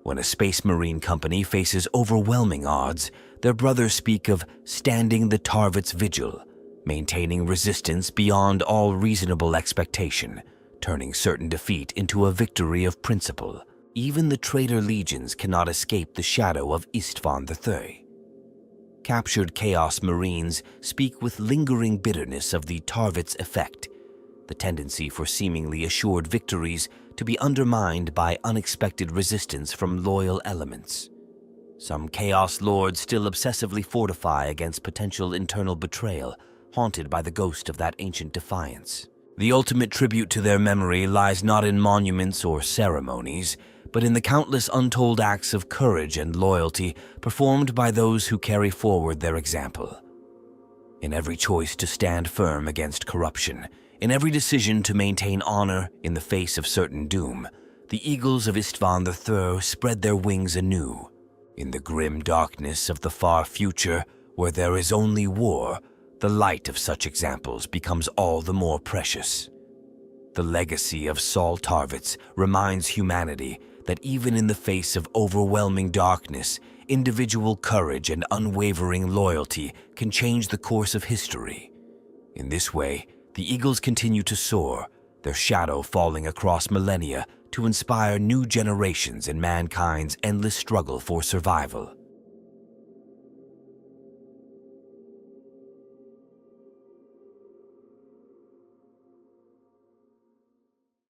When a Space Marine company faces overwhelming odds, their brothers speak of standing the Tarvitz vigil, maintaining resistance beyond all reasonable expectation, turning certain defeat into a victory of principle. Even the traitor legions cannot escape the shadow of Istvan III. Captured Chaos Marines speak with lingering bitterness of the Tarvitz effect, the tendency for seemingly assured victories to be undermined by unexpected resistance from loyal elements. Some Chaos Lords still obsessively fortify against potential internal betrayal, haunted by the ghost of that ancient defiance. The ultimate tribute to their memory lies not in monuments or ceremonies, but in the countless untold acts of courage and loyalty performed by those who carry forward their example. In every choice to stand firm against corruption, in every decision to maintain honor in the face of certain doom, the eagles of Istvan III spread their wings anew. In the grim darkness of the far future, where there is only war, the light of such examples becomes all the more precious. The legacy of Saul Tarvitz reminds humanity that even in the face of overwhelming darkness, individual courage and unwavering loyalty can change the course of history. In this way, the eagles continue to soar, their shadow falling across millennia to inspire new generations in mankind's endless struggle for survival.